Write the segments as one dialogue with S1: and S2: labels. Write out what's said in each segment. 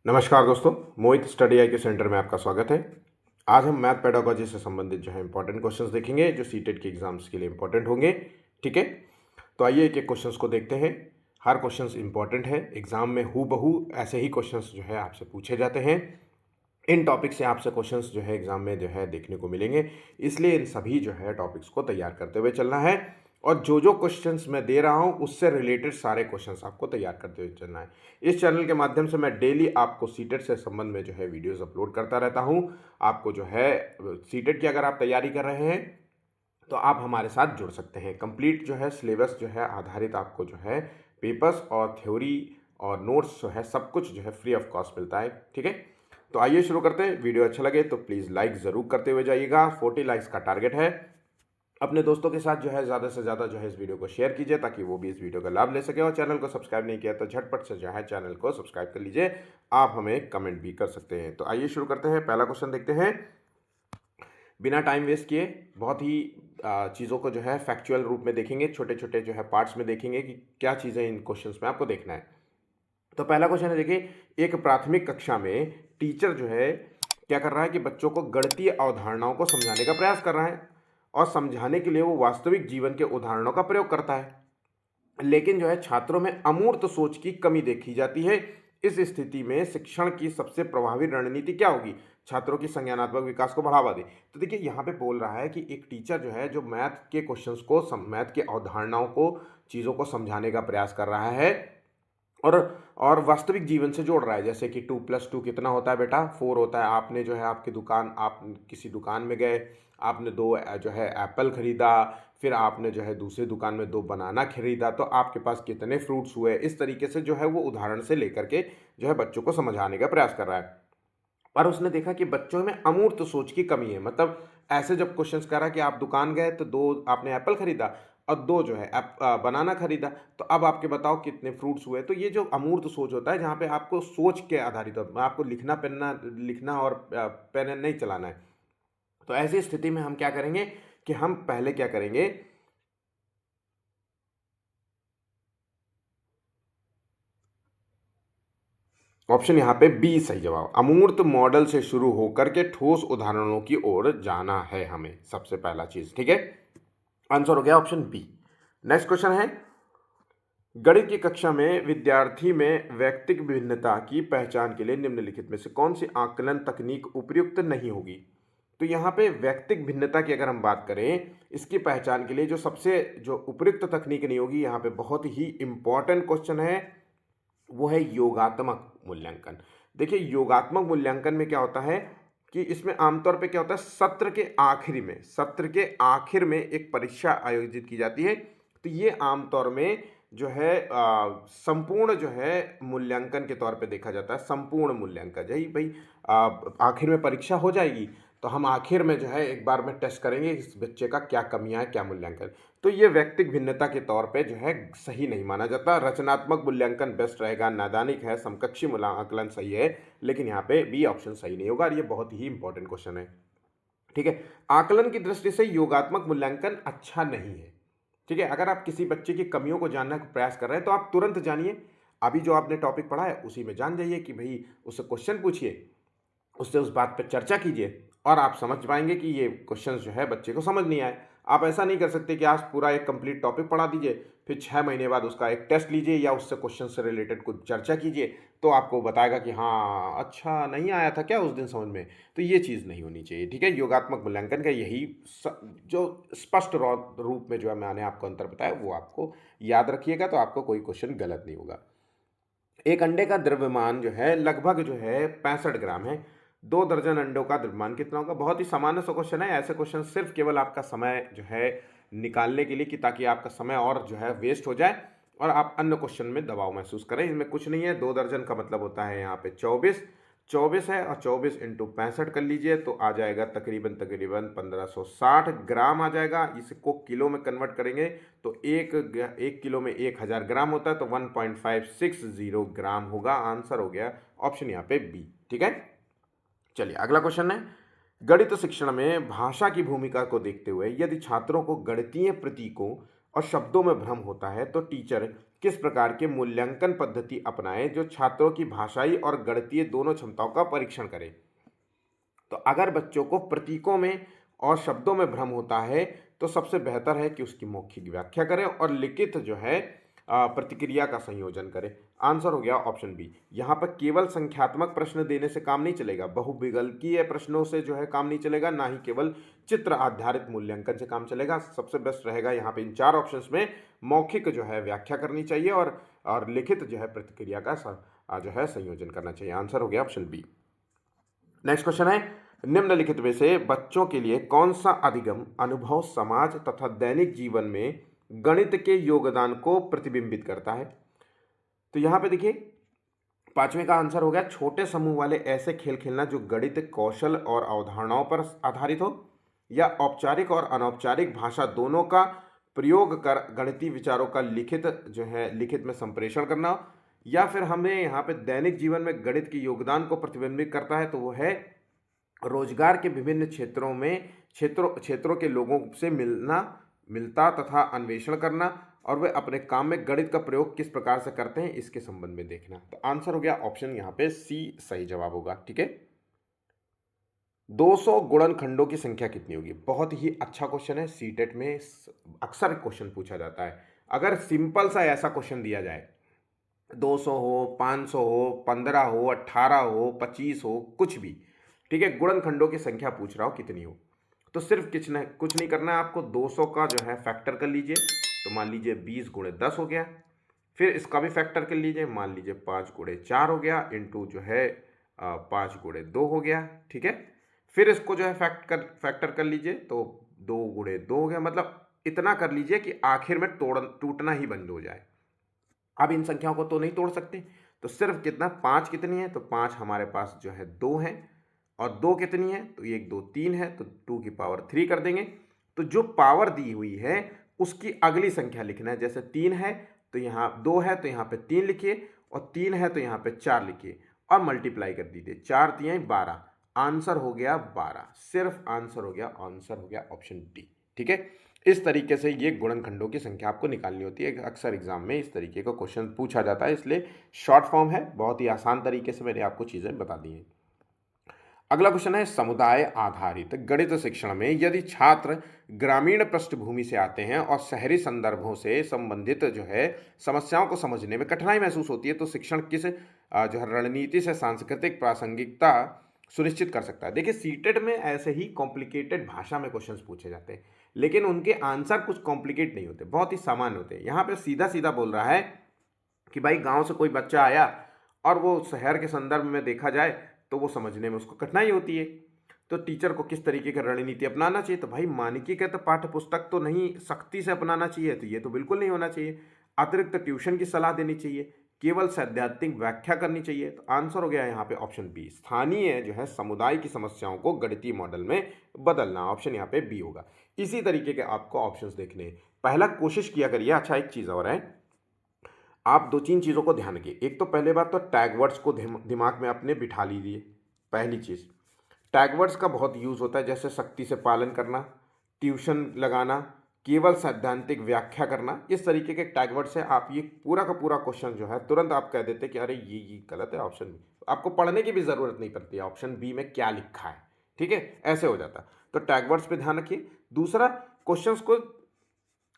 S1: नमस्कार दोस्तों, मोहित स्टडी आई के सेंटर में आपका स्वागत है। आज हम मैथ पेडागोजी से संबंधित जो है इंपॉर्टेंट क्वेश्चंस देखेंगे जो सीटेट के एग्जाम्स के लिए इंपॉर्टेंट होंगे। ठीक है, तो आइए एक एक क्वेश्चंस को देखते हैं। हर क्वेश्चंस इंपॉर्टेंट है, एग्जाम में हूबहू ऐसे ही क्वेश्चंस जो है आपसे पूछे जाते हैं। इन टॉपिक से आपसे क्वेश्चंस जो है एग्जाम में जो है देखने को मिलेंगे, इसलिए इन सभी जो है टॉपिक्स को तैयार करते हुए चलना है। और जो जो क्वेश्चंस मैं दे रहा हूं उससे रिलेटेड सारे क्वेश्चंस आपको तैयार करते हुए चलना है। इस चैनल के माध्यम से मैं डेली आपको सीटेट से संबंध में जो है वीडियोस अपलोड करता रहता हूं। आपको जो है सीटेट की अगर आप तैयारी कर रहे हैं तो आप हमारे साथ जुड़ सकते हैं। कंप्लीट जो है सिलेबस जो है आधारित आपको जो है पेपर्स और थ्योरी और नोट्स जो है सब कुछ जो है फ्री ऑफ कॉस्ट मिलता है। ठीक है, तो आइए शुरू करते हैं। वीडियो अच्छा लगे तो प्लीज़ लाइक ज़रूर करते हुए जाइएगा। 40 लाइक्स का टारगेट है। अपने दोस्तों के साथ जो है ज़्यादा से ज़्यादा जो है इस वीडियो को शेयर कीजिए ताकि वो भी इस वीडियो का लाभ ले सके। और चैनल को सब्सक्राइब नहीं किया तो झटपट से जो है चैनल को सब्सक्राइब कर लीजिए। आप हमें कमेंट भी कर सकते हैं। तो आइए शुरू करते हैं। पहला क्वेश्चन देखते हैं बिना टाइम वेस्ट किए। बहुत ही चीज़ों को जो है फैक्चुअल रूप में देखेंगे, छोटे छोटे जो है पार्ट्स में देखेंगे कि क्या चीज़ें इन क्वेश्चंस में आपको देखना है। तो पहला क्वेश्चन है, देखिए, एक प्राथमिक कक्षा में टीचर जो है क्या कर रहा है कि बच्चों को गणितीय अवधारणाओं को समझाने का प्रयास कर रहा है और समझाने के लिए वो वास्तविक जीवन के उदाहरणों का प्रयोग करता है। लेकिन जो है छात्रों में अमूर्त सोच की कमी देखी जाती है। इस स्थिति में शिक्षण की सबसे प्रभावी रणनीति क्या होगी? छात्रों की संज्ञानात्मक विकास को बढ़ावा दे। तो देखिए यहाँ पे बोल रहा है कि एक टीचर जो है जो मैथ के क्वेश्चंस को मैथ के अवधारणाओं को, चीज़ों को समझाने का प्रयास कर रहा है और और वास्तविक जीवन से जोड़ रहा है। जैसे कि 2+2 कितना होता है बेटा? 4 होता है। आपने जो है आपकी दुकान, आप किसी दुकान में गए, आपने दो जो है एप्पल खरीदा, फिर आपने जो है दूसरी दुकान में 2 बनाना खरीदा, तो आपके पास कितने फ्रूट्स हुए? इस तरीके से जो है वो उदाहरण से लेकर के जो है बच्चों को समझाने का प्रयास कर रहा है। पर उसने देखा कि बच्चों में अमूर्त सोच की कमी है। मतलब ऐसे जब क्वेश्चंस कर रहा है कि आप दुकान गए तो 2 आपने एप्पल खरीदा और 2 जो है बनाना खरीदा, तो अब आपके बताओ कितने फ्रूट्स हुए? तो ये जो अमूर्त सोच होता है जहाँ पे आपको सोच के आधारित आपको लिखना और पेन नहीं चलाना है। तो ऐसी स्थिति में हम क्या करेंगे कि हम पहले क्या करेंगे, ऑप्शन यहाँ पे बी सही जवाब। अमूर्त मॉडल से शुरू होकर के ठोस उदाहरणों की ओर जाना है हमें, सबसे पहला चीज। ठीक है, आंसर हो गया ऑप्शन बी। नेक्स्ट क्वेश्चन है, गणित की कक्षा में विद्यार्थी में व्यक्तिक भिन्नता की पहचान के लिए निम्नलिखित में से कौन सी आकलन तकनीक उपयुक्त नहीं होगी? तो यहाँ पे व्यक्तिक भिन्नता की अगर हम बात करें, इसकी पहचान के लिए जो सबसे जो उपयुक्त तकनीक नहीं होगी, यहाँ पे बहुत ही इंपॉर्टेंट क्वेश्चन है, वो है योगात्मक मूल्यांकन। देखिए योगात्मक मूल्यांकन में क्या होता है कि इसमें आमतौर पे क्या होता है, सत्र के आखिर में एक परीक्षा आयोजित की जाती है। तो ये आमतौर में जो है संपूर्ण जो है मूल्यांकन के तौर पे देखा जाता है। संपूर्ण मूल्यांकन यही भाई, आखिर में परीक्षा हो जाएगी तो हम आखिर में जो है एक बार में टेस्ट करेंगे इस बच्चे का क्या कमियां है, क्या मूल्यांकन। तो ये व्यक्तिक भिन्नता के तौर पे जो है सही नहीं माना जाता। रचनात्मक मूल्यांकन बेस्ट रहेगा, नैदानिक है, समकक्षी मूल्यांकन सही है, लेकिन यहाँ पे बी ऑप्शन सही नहीं होगा और ये बहुत ही इंपॉर्टेंट क्वेश्चन है। ठीक है, आकलन की दृष्टि से योगात्मक मूल्यांकन अच्छा नहीं है। ठीक है, अगर आप किसी बच्चे की कमियों को जानने का प्रयास कर रहे हैं तो आप तुरंत जानिए, अभी जो आपने टॉपिक पढ़ा है उसी में जान जाइए कि भाई उससे क्वेश्चन पूछिए, उससे उस बात पर चर्चा कीजिए और आप समझ पाएंगे कि ये क्वेश्चन जो है बच्चे को समझ नहीं आए। आप ऐसा नहीं कर सकते कि आज पूरा एक कंप्लीट टॉपिक पढ़ा दीजिए, फिर 6 महीने बाद उसका एक टेस्ट लीजिए या उससे क्वेश्चन से रिलेटेड कुछ चर्चा कीजिए तो आपको बताएगा कि हाँ अच्छा नहीं आया था क्या उस दिन समझ में। तो ये चीज़ नहीं होनी चाहिए। ठीक है, योगात्मक मूल्यांकन का यही जो स्पष्ट रूप में जो है मैंने आपको अंतर बताया वो आपको याद रखिएगा, तो आपको कोई क्वेश्चन गलत नहीं होगा। एक अंडे का द्रव्यमान जो है लगभग जो है 65 ग्राम है। 2 दर्जन अंडों का द्रव्यमान कितना होगा? बहुत ही सामान्य सा क्वेश्चन है। ऐसे क्वेश्चन सिर्फ केवल आपका समय जो है निकालने के लिए कि ताकि आपका समय और जो है वेस्ट हो जाए और आप अन्य क्वेश्चन में दबाव महसूस करें। इसमें कुछ नहीं है। 2 दर्जन का मतलब होता है यहाँ पे 24 24 है और 24 इंटू 65 कर लीजिए तो आ जाएगा तकरीबन 1560 ग्राम आ जाएगा। इसको किलो में कन्वर्ट करेंगे तो एक किलो में 1000 ग्राम होता है, तो 1.560 ग्राम होगा। आंसर हो गया ऑप्शन यहाँ पे बी। ठीक है, चलिए अगला क्वेश्चन है, गणित शिक्षण में भाषा की भूमिका को देखते हुए यदि छात्रों को गणितीय प्रतीकों और शब्दों में भ्रम होता है तो टीचर किस प्रकार के मूल्यांकन पद्धति अपनाएं जो छात्रों की भाषाई और गणितीय दोनों क्षमताओं का परीक्षण करे। तो अगर बच्चों को प्रतीकों में और शब्दों में भ्रम होता है तो सबसे बेहतर है कि उसकी मौखिक व्याख्या करें और लिखित जो है प्रतिक्रिया का संयोजन करें। आंसर हो गया ऑप्शन बी। यहाँ पर केवल संख्यात्मक प्रश्न देने से काम नहीं चलेगा, बहुविकल्पीय प्रश्नों से जो है काम नहीं चलेगा, ना ही केवल चित्र आधारित मूल्यांकन से काम चलेगा। सबसे बेस्ट रहेगा यहाँ पे इन चार ऑप्शंस में मौखिक जो है व्याख्या करनी चाहिए और लिखित जो है प्रतिक्रिया का जो है संयोजन करना चाहिए। आंसर हो गया ऑप्शन बी। नेक्स्ट क्वेश्चन है, निम्नलिखित में से बच्चों के लिए कौन सा अधिगम अनुभव समाज तथा दैनिक जीवन में गणित के योगदान को प्रतिबिंबित करता है। तो यहाँ पे देखिए पांचवें का आंसर हो गया छोटे समूह वाले ऐसे खेल खेलना जो गणित कौशल और अवधारणाओं पर आधारित हो, या औपचारिक और अनौपचारिक भाषा दोनों का प्रयोग कर गणितीय विचारों का लिखित में संप्रेषण करना, या फिर हमें यहाँ पे दैनिक जीवन में गणित के योगदान को प्रतिबिंबित करता है तो वो है रोजगार के विभिन्न क्षेत्रों के लोगों से मिलता तथा अन्वेषण करना, और वे अपने काम में गणित का प्रयोग किस प्रकार से करते हैं इसके संबंध में देखना। तो आंसर हो गया ऑप्शन यहाँ पे सी सही जवाब होगा। ठीक है, 200 गुणनखंडों की संख्या कितनी होगी? बहुत ही अच्छा क्वेश्चन है, सीटेट में अक्सर क्वेश्चन पूछा जाता है। अगर सिंपल सा ऐसा क्वेश्चन दिया जाए 200 हो, 500 हो, 15 हो, 18 हो, 25 हो, कुछ भी, ठीक है, गुणनखंडों की संख्या पूछ रहा हो कितनी हो, तो सिर्फ कुछ नहीं करना है आपको, 200 का जो है फैक्टर कर लीजिए। तो मान लीजिए 20 गुणे 10 हो गया, फिर इसका भी फैक्टर कर लीजिए, मान लीजिए 5 गुणे 4 हो गया, इंटू जो है 5 गुणे 2 हो गया। ठीक है, फिर इसको जो है फैक्टर कर लीजिए, तो 2 गुणे 2 हो गया, मतलब इतना कर लीजिए कि आखिर में टूटना ही बंद हो जाए। अब इन संख्याओं को तो नहीं तोड़ सकते, तो सिर्फ कितना 5 कितनी है, तो 5 हमारे पास जो है 2 है, और 2 कितनी है, तो 1 2 3 है, तो 2 की पावर 3 कर देंगे। तो जो पावर दी हुई है उसकी अगली संख्या लिखना है, जैसे 3 है तो यहाँ 2 है तो यहाँ पे 3 लिखिए, और 3 है तो यहाँ पे 4 लिखिए, और मल्टीप्लाई कर दीजिए, 4 3 12, आंसर हो गया 12। सिर्फ आंसर हो गया ऑप्शन डी। ठीक है, इस तरीके से ये गुणनखंडों की संख्या आपको निकालनी होती है। अक्सर एग्जाम में इस तरीके का क्वेश्चन पूछा जाता है, इसलिए शॉर्ट फॉर्म है, बहुत ही आसान तरीके से मैंने आपको चीज़ें बता दी हैं। अगला क्वेश्चन है, समुदाय आधारित गणित शिक्षण में यदि छात्र ग्रामीण पृष्ठभूमि से आते हैं और शहरी संदर्भों से संबंधित जो है समस्याओं को समझने में कठिनाई महसूस होती है, तो शिक्षण किस जो है रणनीति से सांस्कृतिक प्रासंगिकता सुनिश्चित कर सकता है। देखिए सीटेट में ऐसे ही कॉम्प्लिकेटेड भाषा में क्वेश्चंस पूछे जाते हैं, लेकिन उनके आंसर कुछ कॉम्प्लिकेट नहीं होते, बहुत ही सामान्य होते हैं। यहाँ पे सीधा सीधा बोल रहा है कि भाई गांव से कोई बच्चा आया और वो शहर के संदर्भ में देखा जाए तो वो समझने में उसको कठिनाई होती है, तो टीचर को किस तरीके की रणनीति अपनाना चाहिए? तो भाई मानकीकृत पाठ्य पुस्तक तो नहीं सख्ती से अपनाना चाहिए, तो ये तो बिल्कुल नहीं होना चाहिए। अतिरिक्त ट्यूशन की सलाह देनी चाहिए, केवल सैद्धांतिक व्याख्या करनी चाहिए। तो आंसर हो गया यहाँ पे ऑप्शन बी, स्थानीय जो है समुदाय की समस्याओं को गणितीय मॉडल में बदलना। ऑप्शन यहाँ पे बी होगा। इसी तरीके के आपको ऑप्शंस देखने हैं। पहला कोशिश किया करिए। अच्छा, एक चीज़ और है, आप 2-3 चीज़ों को ध्यान रखिए। एक तो पहले बात तो टैग वर्ड्स को दिमाग में अपने बिठा लीजिए। पहली चीज़, टैग वर्ड्स का बहुत यूज़ होता है, जैसे सख्ती से पालन करना, ट्यूशन लगाना, केवल सैद्धांतिक व्याख्या करना, इस तरीके के टैग वर्ड से आप ये पूरा का पूरा क्वेश्चन जो है तुरंत आप कह देते कि अरे ये गलत है ऑप्शन बी। आपको पढ़ने की भी ज़रूरत नहीं पड़ती है ऑप्शन बी में क्या लिखा है। ठीक है, ऐसे हो जाता। तो टैग वर्ड्स पे ध्यान रखिए। दूसरा, क्वेश्चंस को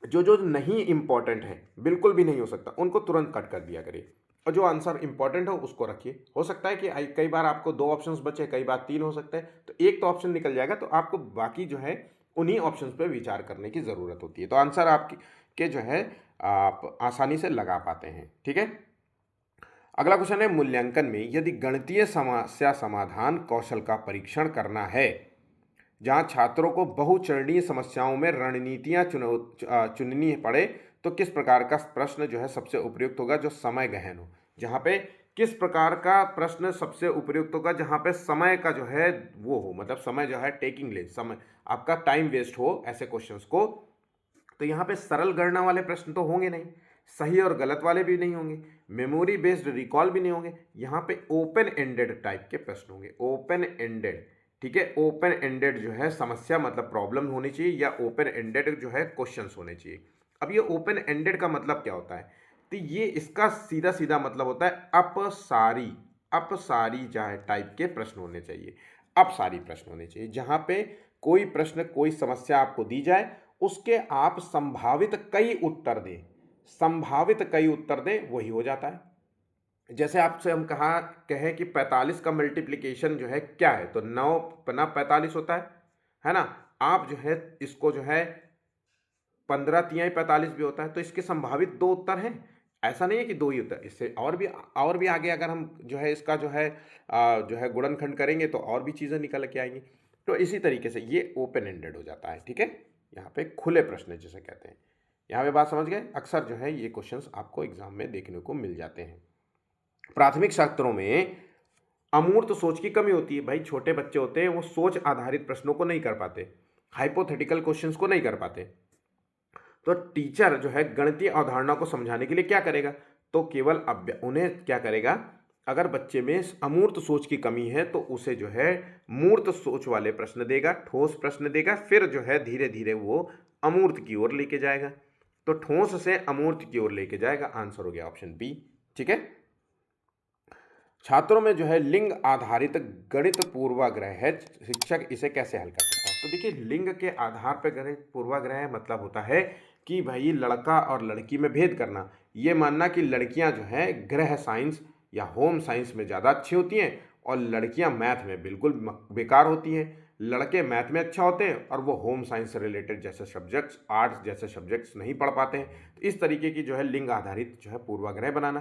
S1: जो नहीं इंपॉर्टेंट है, बिल्कुल भी नहीं हो सकता, उनको तुरंत कट कर दिया करिए, और जो आंसर इंपॉर्टेंट हो उसको रखिए। हो सकता है कि कई बार आपको 2 ऑप्शंस बचे, कई बार 3 हो सकते हैं, तो एक तो ऑप्शन निकल जाएगा, तो आपको बाकी जो है उन्हीं ऑप्शंस पे विचार करने की ज़रूरत होती है, तो आंसर आपके के जो है आप आसानी से लगा पाते हैं। ठीक है, अगला क्वेश्चन है, मूल्यांकन में यदि गणितीय समस्या समाधान कौशल का परीक्षण करना है, जहां छात्रों को बहुचरणीय समस्याओं में रणनीतियां चुननी पड़े, तो किस प्रकार का प्रश्न जो है सबसे उपयुक्त होगा जो समय गहन हो? जहां पे किस प्रकार का प्रश्न सबसे उपयुक्त होगा जहां पे समय का जो है वो हो, मतलब समय जो है टेकिंग ले, समय आपका टाइम वेस्ट हो ऐसे क्वेश्चंस को। तो यहाँ पे सरल गणना वाले प्रश्न तो होंगे नहीं, सही और गलत वाले भी नहीं होंगे, मेमोरी बेस्ड रिकॉल भी नहीं होंगे। यहाँ पे ओपन एंडेड टाइप के प्रश्न होंगे, ओपन एंडेड। ठीक है, ओपन एंडेड जो है समस्या मतलब प्रॉब्लम होनी चाहिए, या ओपन एंडेड जो है क्वेश्चंस होने चाहिए। अब ये ओपन एंडेड का मतलब क्या होता है तो ये इसका सीधा सीधा मतलब होता है अपसारी, अपसारी टाइप के प्रश्न होने चाहिए, अपसारी प्रश्न होने चाहिए, जहां पे कोई प्रश्न कोई समस्या आपको दी जाए उसके आप संभावित कई उत्तर दें, संभावित कई उत्तर दें, वही हो जाता है। जैसे आपसे हम कहें कि 45 का मल्टीप्लिकेशन जो है क्या है, तो 9 पना 45 होता है ना। आप जो है इसको जो है 15 तिहाई 45 भी होता है, तो इसके संभावित दो उत्तर हैं, ऐसा नहीं है कि दो ही उत्तर। इससे और भी आगे अगर हम जो है इसका जो है गुणनखंड करेंगे तो और भी चीज़ें निकल के आएंगी। तो इसी तरीके से ये ओपन एंडेड हो जाता है, ठीक है, यहाँ पे खुले प्रश्न जिसे कहते हैं। यहाँ पे बात समझ गए। अक्सर जो है ये क्वेश्चंस आपको एग्जाम में देखने को मिल जाते हैं। प्राथमिक शास्त्रों में अमूर्त सोच की कमी होती है। भाई छोटे बच्चे होते हैं, वो सोच आधारित प्रश्नों को नहीं कर पाते, हाइपोथेटिकल क्वेश्चंस को नहीं कर पाते। तो टीचर जो है गणितीय अवधारणा को समझाने के लिए क्या करेगा, तो केवल उन्हें क्या करेगा, अगर बच्चे में अमूर्त सोच की कमी है तो उसे जो है मूर्त सोच वाले प्रश्न देगा, ठोस प्रश्न देगा, फिर जो है धीरे धीरे वो अमूर्त की ओर लेके जाएगा। तो ठोस से अमूर्त की ओर लेके जाएगा। आंसर हो गया ऑप्शन बी, ठीक है। छात्रों में जो है लिंग आधारित गणित पूर्वाग्रह है, शिक्षक इसे कैसे हल कर सकता है। तो देखिए, लिंग के आधार पर गणित पूर्वाग्रह मतलब होता है कि भाई लड़का और लड़की में भेद करना, ये मानना कि लड़कियां जो है गृह साइंस या होम साइंस में ज़्यादा अच्छी होती हैं और लड़कियां मैथ में बिल्कुल बेकार होती हैं। लड़के मैथ में अच्छा होते हैं और वो होम साइंस से रिलेटेड जैसे सब्जेक्ट्स, आर्ट्स जैसे सब्जेक्ट्स नहीं पढ़ पाते हैं। तो इस तरीके की जो है लिंग आधारित जो है पूर्वाग्रह बनाना,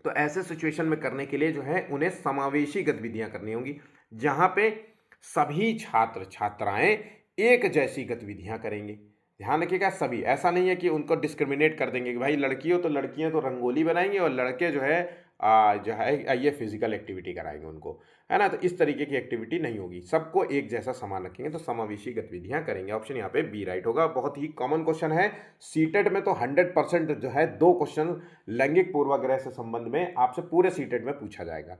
S1: तो ऐसे सिचुएशन में करने के लिए जो है उन्हें समावेशी गतिविधियां करनी होंगी, जहां पे सभी छात्र छात्राएं एक जैसी गतिविधियां करेंगे। ध्यान रखिएगा, सभी, ऐसा नहीं है कि उनको डिस्क्रिमिनेट कर देंगे कि भाई लड़की हो तो लड़कियां तो रंगोली बनाएंगे और लड़के जो है ये फिजिकल एक्टिविटी कराएंगे उनको, है ना। तो इस तरीके की एक्टिविटी नहीं होगी, सबको एक जैसा सामान रखेंगे, तो समावेशी गतिविधियां करेंगे। ऑप्शन यहाँ पे बी राइट होगा। बहुत ही कॉमन क्वेश्चन है, सीटेट में तो 100% जो है 2 क्वेश्चन लैंगिक पूर्वाग्रह से संबंध में आपसे पूरे सीटेट में पूछा जाएगा।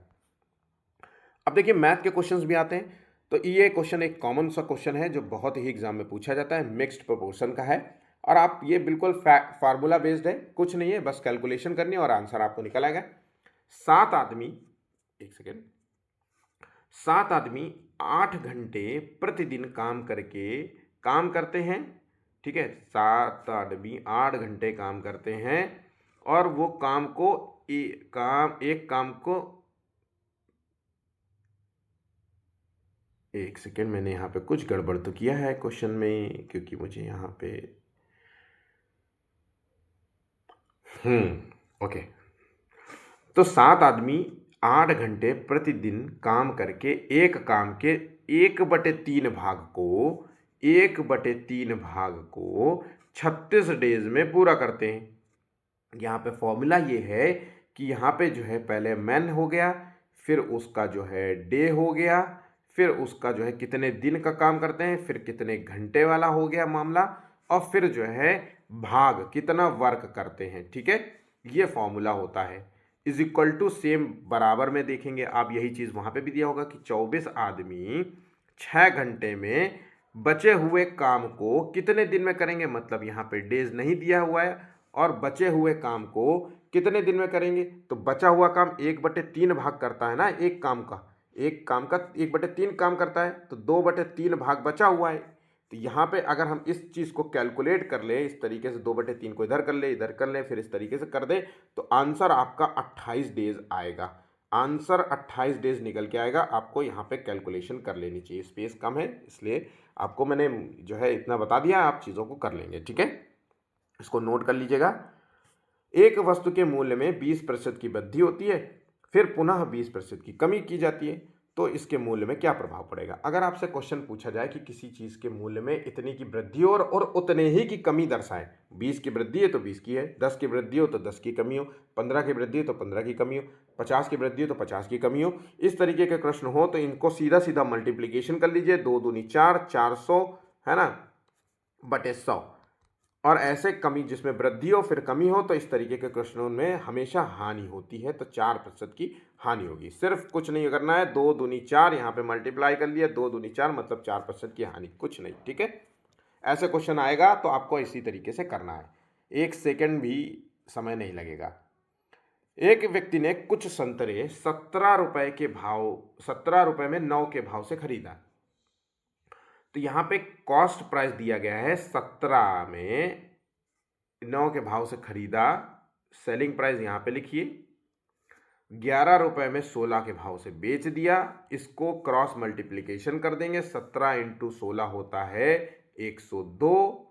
S1: अब देखिए मैथ के क्वेश्चंस भी आते हैं, तो ये क्वेश्चन एक कॉमन सा क्वेश्चन है जो बहुत ही एग्जाम में पूछा जाता है, मिक्स्ड प्रोपोर्शन का है, और आप ये बिल्कुल फार्मूला बेस्ड है, कुछ नहीं है, बस कैलकुलेशन करनी है और आंसर आपको निकल आएगा। 7 आदमी, एक सेकेंड, 7 आदमी 8 घंटे प्रतिदिन काम करते हैं, ठीक है। 7 आदमी 8 घंटे काम करते हैं और वो एक काम को, एक सेकेंड, मैंने यहाँ पे कुछ गड़बड़ तो किया है क्वेश्चन में, क्योंकि मुझे यहाँ पे ओके। तो 7 आदमी 8 घंटे प्रतिदिन काम करके एक काम के 1/3 भाग को 36 डेज में पूरा करते हैं। यहाँ पे फॉर्मूला ये है कि यहाँ पे जो है पहले मैन हो गया, फिर उसका जो है डे हो गया, फिर उसका जो है कितने दिन का काम करते हैं, फिर कितने घंटे वाला हो गया मामला, और फिर जो है भाग कितना वर्क करते हैं, ठीक है। ये फॉर्मूला होता है, इज इक्वल टू सेम बराबर में देखेंगे आप, यही चीज़ वहाँ पे भी दिया होगा कि 24 आदमी 6 घंटे में बचे हुए काम को कितने दिन में करेंगे, मतलब यहाँ पे डेज नहीं दिया हुआ है, और बचे हुए काम को कितने दिन में करेंगे। तो बचा हुआ काम 1/3 भाग करता है ना, एक काम का 1/3 काम करता है, तो 2/3 भाग बचा हुआ है। तो यहाँ पे अगर हम इस चीज़ को कैलकुलेट कर ले, इस तरीके से 2/3 को इधर कर ले, फिर इस तरीके से कर दे, तो आंसर आपका 28 डेज आएगा। आंसर 28 डेज निकल के आएगा। आपको यहाँ पे कैलकुलेशन कर लेनी चाहिए, स्पेस कम है इसलिए आपको मैंने जो है इतना बता दिया, आप चीज़ों को कर लेंगे, ठीक है। इसको नोट कर लीजिएगा। एक वस्तु के मूल्य में 20% की वृद्धि होती है, फिर पुनः 20% की कमी की जाती है, तो इसके मूल्य में क्या प्रभाव पड़ेगा। अगर आपसे क्वेश्चन पूछा जाए कि किसी चीज़ के मूल्य में इतनी की वृद्धि हो और उतने ही की कमी दर्शाए, 20 की वृद्धि है तो 20 की है, 10 की वृद्धि हो तो 10 की कमी हो, 15 की वृद्धि हो तो 15 की कमी हो, 50 की वृद्धि हो तो 50 की कमी हो, इस तरीके के प्रश्न हो तो इनको सीधा सीधा मल्टीप्लीकेशन कर लीजिए, 2 दूनी 4, 400 है ना बटे 100, और ऐसे कमी जिसमें वृद्धि हो फिर कमी हो, तो इस तरीके के क्वेश्चनों में हमेशा हानि होती है, तो 4% की हानि होगी। सिर्फ कुछ नहीं करना है, 2 दूनी 4 यहाँ पे मल्टीप्लाई कर लिया, 2 दूनी 4 मतलब 4% की हानि, कुछ नहीं, ठीक है। ऐसे क्वेश्चन आएगा तो आपको इसी तरीके से करना है। 1 सेकंड भी समय नहीं लगेगा। एक व्यक्ति ने कुछ संतरे 17 रुपए में 9 के भाव से खरीदा। तो यहाँ पे कॉस्ट प्राइस दिया गया है 17 में 9 के भाव से खरीदा, सेलिंग प्राइस यहाँ पे लिखिए, 11 रुपए में 16 के भाव से बेच दिया। इसको क्रॉस मल्टीप्लिकेशन कर देंगे, 17 इंटू 16 होता है 102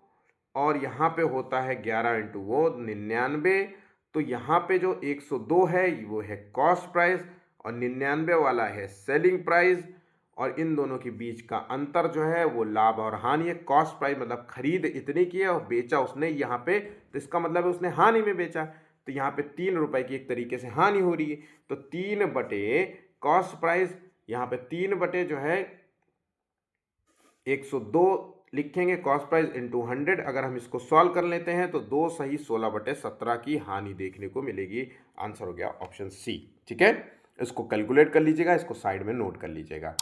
S1: और यहाँ पे होता है 11 इंटू वो 99। तो यहाँ पे जो 102 है वो है कॉस्ट प्राइस और 99 वाला है सेलिंग प्राइस, और इन दोनों के बीच का अंतर जो है वो लाभ और हानि है। कॉस्ट प्राइस मतलब खरीद इतनी की है और बेचा उसने यहाँ पे, तो इसका मतलब है उसने हानि में बेचा। तो यहाँ पे 3 रुपए की एक तरीके से हानि हो रही है। तो 3 बटे कॉस्ट प्राइस, यहाँ पे 3 बटे जो है 102 लिखेंगे कॉस्ट प्राइस इंटू 100। अगर हम इसको सॉल्व कर लेते हैं तो 2 सही 16 बटे 17 की हानि देखने को मिलेगी। आंसर हो गया ऑप्शन सी। ठीक है, इसको कैलकुलेट कर लीजिएगा, इसको साइड में नोट कर लीजिएगा।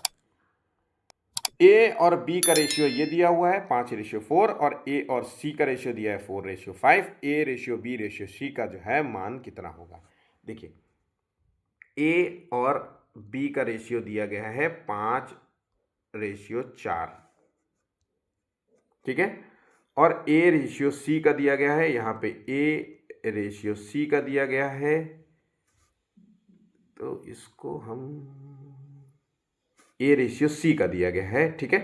S1: ए और बी का रेशियो ये दिया हुआ है 5:4 और ए और सी का रेशियो दिया है 4:5। A ratio B ratio C का जो है मान कितना होगा? देखिए, ए और बी का रेशियो दिया गया है 5:4, ठीक है, और ए रेशियो सी का दिया गया है, यहाँ पे ए रेशियो सी का दिया गया है। तो इसको हम ए रेशियो सी का दिया गया है, ठीक है,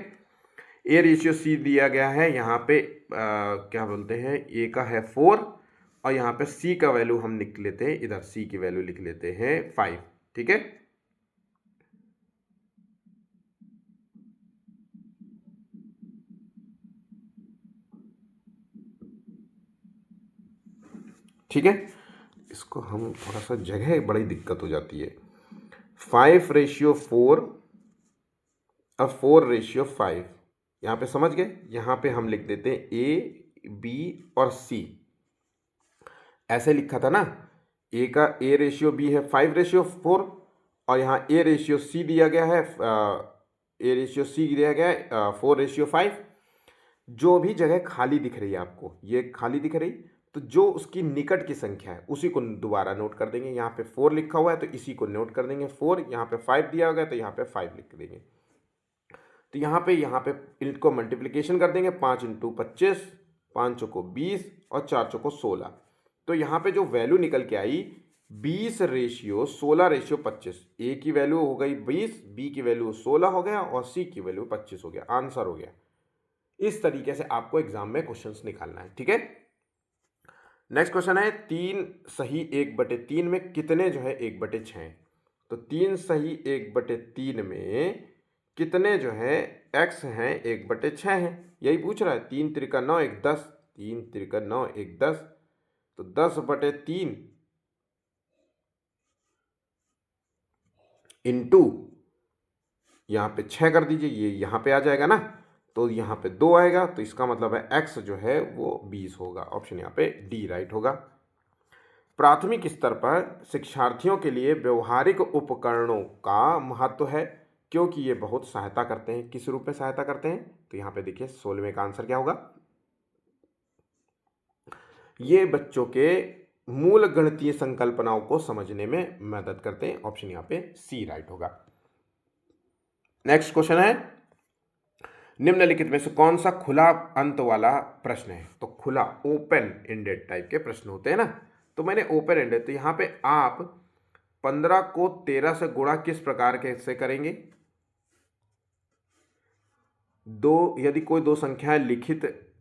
S1: ए रेशियो सी दिया गया है। यहाँ पे क्या बोलते हैं, ए का है 4 और यहाँ पे सी का वैल्यू हम लिख लेते हैं, इधर सी की वैल्यू लिख लेते हैं 5, ठीक है। ठीक है, इसको हम थोड़ा सा जगह बड़ी दिक्कत हो जाती है। 5:4 और 4:5, यहाँ पे समझ गए। यहाँ पे हम लिख देते हैं ए बी और सी, ऐसे लिखा था ना। ए का ए रेशियो बी है 5:4 और यहाँ ए रेशियो सी दिया गया है, ए रेशियो सी दिया गया है 4:5। जो भी जगह खाली दिख रही है आपको, ये खाली दिख रही, तो जो उसकी निकट की संख्या है उसी को दोबारा नोट कर देंगे। यहाँ पे 4 लिखा हुआ है तो इसी को नोट कर देंगे 4, यहाँ पे 5 दिया होगा तो यहाँ पे 5 लिख देंगे। तो यहाँ पे इनको मल्टीप्लिकेशन कर देंगे, 5 इंटू 25, 5 चौको 20 और 4 चौको 16। तो यहाँ पे जो वैल्यू निकल के आई 20:16:25, ए की वैल्यू हो गई 20, बी की वैल्यू 16 हो गया और सी की वैल्यू 25 हो गया। आंसर हो गया। इस तरीके से आपको एग्जाम में क्वेश्चंस निकालना है, ठीक है। नेक्स्ट क्वेश्चन है 3 सही 1/3 में कितने जो है 1/6? तो 3 सही 1/3 में कितने जो है x हैं 1/6 हैं, यही पूछ रहा है। 3 त्रिका 9 1 10, 3 त्रिका 9 1 10, तो 10/3 इंटू यहाँ पे 6 कर दीजिए, ये यहाँ पे आ जाएगा ना, तो यहाँ पे 2 आएगा, तो इसका मतलब है x जो है वो 20 होगा। ऑप्शन यहाँ पे डी राइट होगा। प्राथमिक स्तर पर शिक्षार्थियों के लिए व्यवहारिक उपकरणों का महत्व है क्योंकि ये बहुत सहायता करते हैं। किस रूप में सहायता करते हैं? तो यहाँ पे देखिए 16वें का आंसर क्या होगा। ये बच्चों के मूल गणितीय संकल्पनाओं को समझने में मदद करते हैं। ऑप्शन यहाँ पे सी राइट होगा। नेक्स्ट क्वेश्चन है निम्नलिखित में से कौन सा खुला अंत वाला प्रश्न है? तो खुला ओपन एंडेड टाइप के प्रश्न होते हैं ना, तो मैंने ओपन एंडेड, तो यहाँ पे आप 15 को 13 से गुणा किस प्रकार के से करेंगे? यदि कोई दो संख्याएं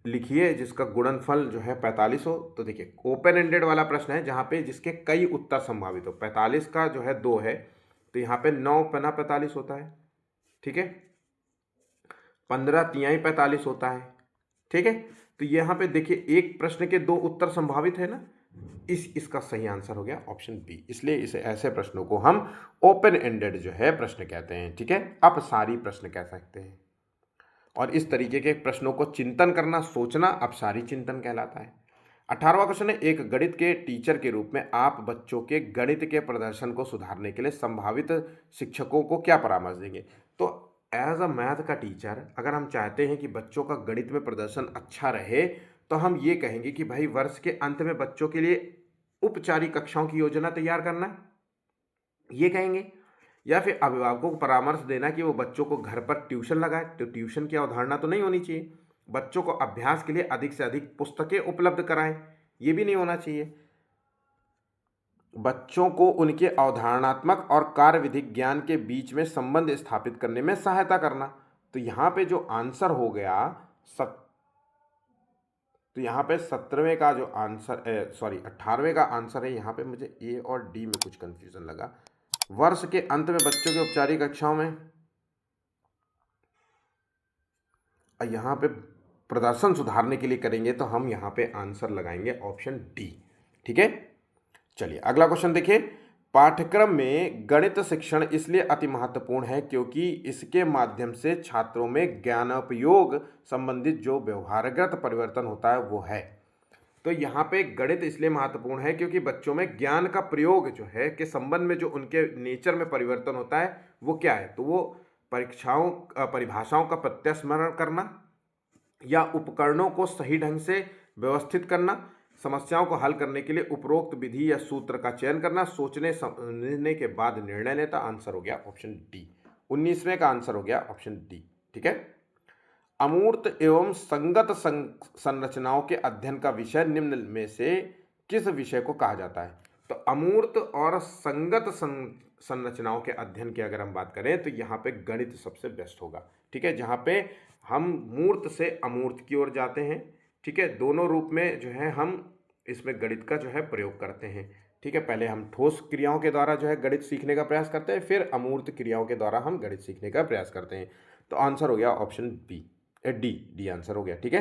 S1: लिखिए जिसका गुणनफल जो है 45 हो। तो देखिए ओपन एंडेड वाला प्रश्न है जहाँ पे जिसके कई उत्तर संभावित हो। 45 का जो है 2 है, तो यहाँ पे 9 पना 45 होता है, ठीक है। 15 तिहाई 45 होता है, ठीक है। तो यहाँ पे देखिए एक प्रश्न के 2 उत्तर संभावित है ना, इसका सही आंसर हो गया ऑप्शन बी। इसलिए इसे ऐसे प्रश्नों को हम ओपन एंडेड जो है प्रश्न कहते हैं, ठीक है। अपसारी प्रश्न कह सकते हैं। और इस तरीके के प्रश्नों को चिंतन करना, सोचना अपसारी चिंतन कहलाता है। 18वां क्वेश्चन है एक गणित के टीचर के रूप में आप बच्चों के गणित के प्रदर्शन को सुधारने के लिए संभावित शिक्षकों को क्या परामर्श देंगे? तो एज अ मैथ का टीचर अगर हम चाहते हैं कि बच्चों का गणित में प्रदर्शन अच्छा रहे, तो हम ये कहेंगे कि भाई वर्ष के अंत में बच्चों के लिए औपचारिक कक्षाओं की योजना तैयार करना, ये कहेंगे। या फिर अभिभावकों को परामर्श देना कि वो बच्चों को घर पर ट्यूशन लगाए। तो ट्यूशन की अवधारणा तो नहीं होनी चाहिए। बच्चों को अभ्यास के लिए अधिक से अधिक पुस्तकें उपलब्ध कराएं, ये भी नहीं होना चाहिए। बच्चों को उनके अवधारणात्मक और कार्यविधिक ज्ञान के बीच में संबंध स्थापित करने में सहायता करना। तो यहाँ पे जो आंसर हो गया तो यहाँ पे 17वें का जो आंसर 18वें का आंसर है। यहाँ पे मुझे ए और डी में कुछ कंफ्यूजन लगा। वर्ष के अंत में बच्चों की औपचारिक कक्षाओं में, यहाँ पे प्रदर्शन सुधारने के लिए करेंगे, तो हम यहाँ पे आंसर लगाएंगे ऑप्शन डी। ठीक है, चलिए अगला क्वेश्चन देखिए। पाठ्यक्रम में गणित शिक्षण इसलिए अति महत्वपूर्ण है क्योंकि इसके माध्यम से छात्रों में ज्ञानोपयोग संबंधित जो व्यवहारगत परिवर्तन होता है वो है। तो यहाँ पे गणित इसलिए महत्वपूर्ण है क्योंकि बच्चों में ज्ञान का प्रयोग जो है के संबंध में जो उनके नेचर में परिवर्तन होता है वो क्या है, तो वो परिभाषाओं का प्रत्यास्मरण करना या उपकरणों को सही ढंग से व्यवस्थित करना, समस्याओं को हल करने के लिए उपरोक्त विधि या सूत्र का चयन करना, सोचने समझने के बाद निर्णय लेता। आंसर हो गया ऑप्शन डी। 19वें का आंसर हो गया ऑप्शन डी। ठीक है, अमूर्त एवं संगत संरचनाओं के अध्ययन का विषय निम्न में से किस विषय को कहा जाता है। तो अमूर्त और संगत संरचनाओं के अध्ययन की अगर हम बात करें तो यहाँ पे गणित सबसे बेस्ट होगा। ठीक है, जहाँ पे हम मूर्त से अमूर्त की ओर जाते हैं। ठीक है, दोनों रूप में जो है हम इसमें गणित का जो है प्रयोग करते हैं। ठीक है, पहले हम ठोस क्रियाओं के द्वारा जो है गणित सीखने का प्रयास करते हैं, फिर अमूर्त क्रियाओं के द्वारा हम गणित सीखने का प्रयास करते हैं। तो आंसर हो गया ऑप्शन बी, डी आंसर हो गया। ठीक है,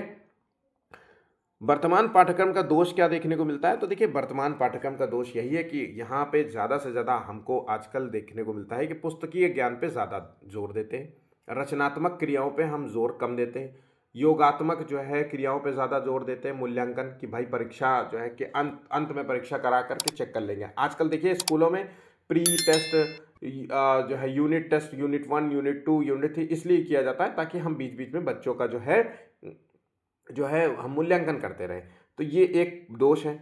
S1: वर्तमान पाठ्यक्रम का दोष क्या देखने को मिलता है। तो देखिए वर्तमान पाठ्यक्रम का दोष यही है कि यहाँ पे ज़्यादा से ज़्यादा हमको आजकल देखने को मिलता है कि पुस्तकीय ज्ञान पे ज़्यादा जोर देते हैं, रचनात्मक क्रियाओं पे हम जोर कम देते हैं, योगात्मक जो है क्रियाओं पे ज़्यादा जोर देते हैं, मूल्यांकन की भाई परीक्षा जो है कि अंत में परीक्षा करा करके चेक कर लेंगे। आजकल देखिए स्कूलों में प्री टेस्ट जो है unit test, unit 1, unit 2, unit 3 इसलिए किया जाता है ताकि हम बीच बीच में बच्चों का जो है हम मूल्यांकन करते रहें। तो ये एक दोष है।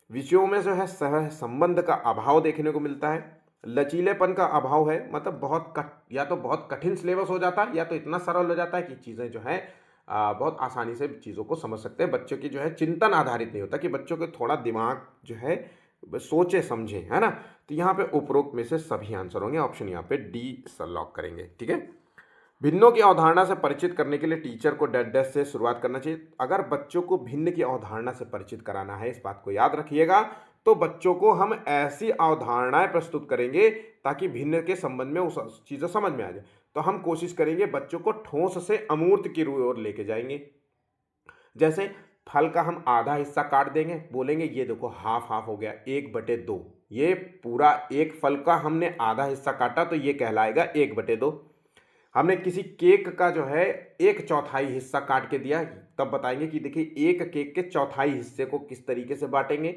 S1: विषयों में जो है सह संबंध का अभाव देखने को मिलता है, लचीलेपन का अभाव है, मतलब या तो बहुत कठिन सिलेबस हो जाता है या तो इतना सरल हो जाता है कि चीज़ें जो है बहुत आसानी से चीज़ों को समझ सकते हैं। बच्चों की जो है चिंतन आधारित नहीं होता कि बच्चों के थोड़ा दिमाग जो है सोचे समझे, है ना। तो यहाँ पे उपरोक्त में से सभी आंसर होंगे। ऑप्शन यहाँ पे डी लॉक करेंगे। ठीक है, भिन्नों की अवधारणा से परिचित करने के लिए टीचर को डैश डैश से शुरुआत करना चाहिए। अगर बच्चों को भिन्न की अवधारणा से परिचित कराना है, इस बात को याद रखिएगा, तो बच्चों को हम ऐसी अवधारणाएं प्रस्तुत करेंगे ताकि भिन्न के संबंध में उस चीज़ें समझ में आ जाए। तो हम कोशिश करेंगे बच्चों को ठोस से अमूर्त की ओर लेके जाएंगे। जैसे फल का हम आधा हिस्सा काट देंगे, बोलेंगे ये देखो हाफ हाफ हो गया, 1/2। ये पूरा एक फल का हमने आधा हिस्सा काटा तो ये कहलाएगा 1/2। हमने किसी केक का जो है 1/4 हिस्सा काट के दिया, तब बताएंगे कि देखिए एक केक के चौथाई हिस्से को किस तरीके से बांटेंगे।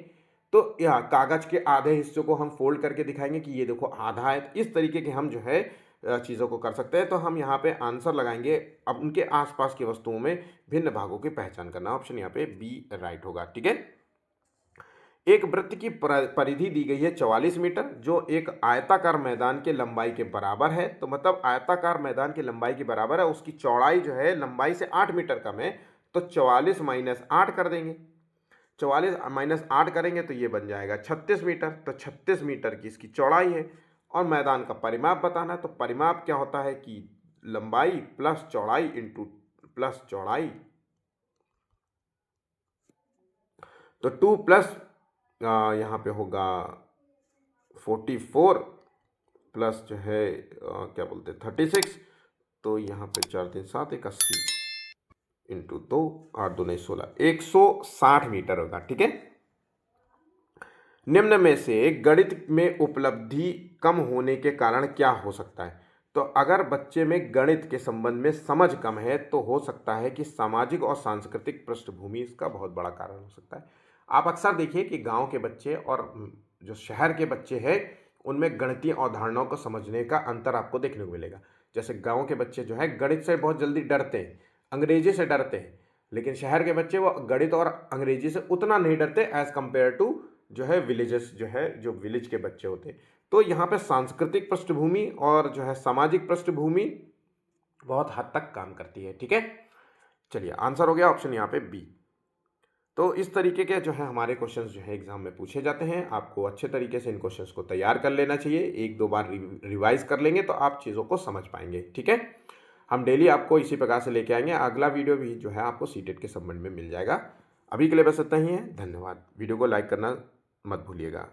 S1: तो यहाँ कागज के आधे हिस्से को हम फोल्ड करके दिखाएंगे कि ये देखो आधा है। इस तरीके के हम जो है चीज़ों को कर सकते हैं। तो हम यहाँ पे आंसर लगाएंगे अब उनके आसपास की वस्तुओं में भिन्न भागों की पहचान करना। ऑप्शन यहाँ पे बी राइट होगा। ठीक है, एक वृत्त की परिधि दी गई है 44 मीटर, जो एक आयताकार मैदान के लंबाई के बराबर है। तो मतलब आयताकार मैदान की लंबाई के बराबर है, उसकी चौड़ाई जो है लंबाई से 8 मीटर कम है। तो 44 - 8 कर देंगे, 44 - 8 करेंगे तो ये बन जाएगा 36 मीटर। तो 36 मीटर की इसकी चौड़ाई है और मैदान का परिमाप बताना है। तो परिमाप क्या होता है कि लंबाई प्लस चौड़ाई इंटू प्लस चौड़ाई। तो 2 प्लस यहाँ पे होगा 44 प्लस जो है क्या बोलते हैं 36। तो यहाँ पे 4 3 7 1 80 इंटू 2 8 2 16 160 मीटर होगा। ठीक है, निम्न में से गणित में उपलब्धि कम होने के कारण क्या हो सकता है। तो अगर बच्चे में गणित के संबंध में समझ कम है तो हो सकता है कि सामाजिक और सांस्कृतिक पृष्ठभूमि इसका बहुत बड़ा कारण हो सकता है। आप अक्सर देखिए कि गांव के बच्चे और जो शहर के बच्चे हैं उनमें गणितीय अवधारणाओं को समझने का अंतर आपको देखने को मिलेगा। जैसे गांव के बच्चे जो है गणित से बहुत जल्दी डरते हैं, अंग्रेजी से डरते हैं, लेकिन शहर के बच्चे वो गणित और अंग्रेजी से उतना नहीं डरते एज कंपेयर टू जो है विलेजेस, जो है जो विलेज के बच्चे होते। तो यहाँ पे सांस्कृतिक पृष्ठभूमि और जो है सामाजिक पृष्ठभूमि बहुत हद तक काम करती है। ठीक है, चलिए आंसर हो गया ऑप्शन यहाँ पे बी। तो इस तरीके के जो है हमारे क्वेश्चंस जो है एग्जाम में पूछे जाते हैं। आपको अच्छे तरीके से इन क्वेश्चंस को तैयार कर लेना चाहिए। एक दो बार रिवाइज कर लेंगे तो आप चीज़ों को समझ पाएंगे। ठीक है, हम डेली आपको इसी प्रकार से लेके आएंगे। अगला वीडियो भी जो है आपको सीटेट के संबंध में मिल जाएगा। अभी के लिए बस इतना ही है। धन्यवाद। वीडियो को लाइक करना मत भूलिएगा।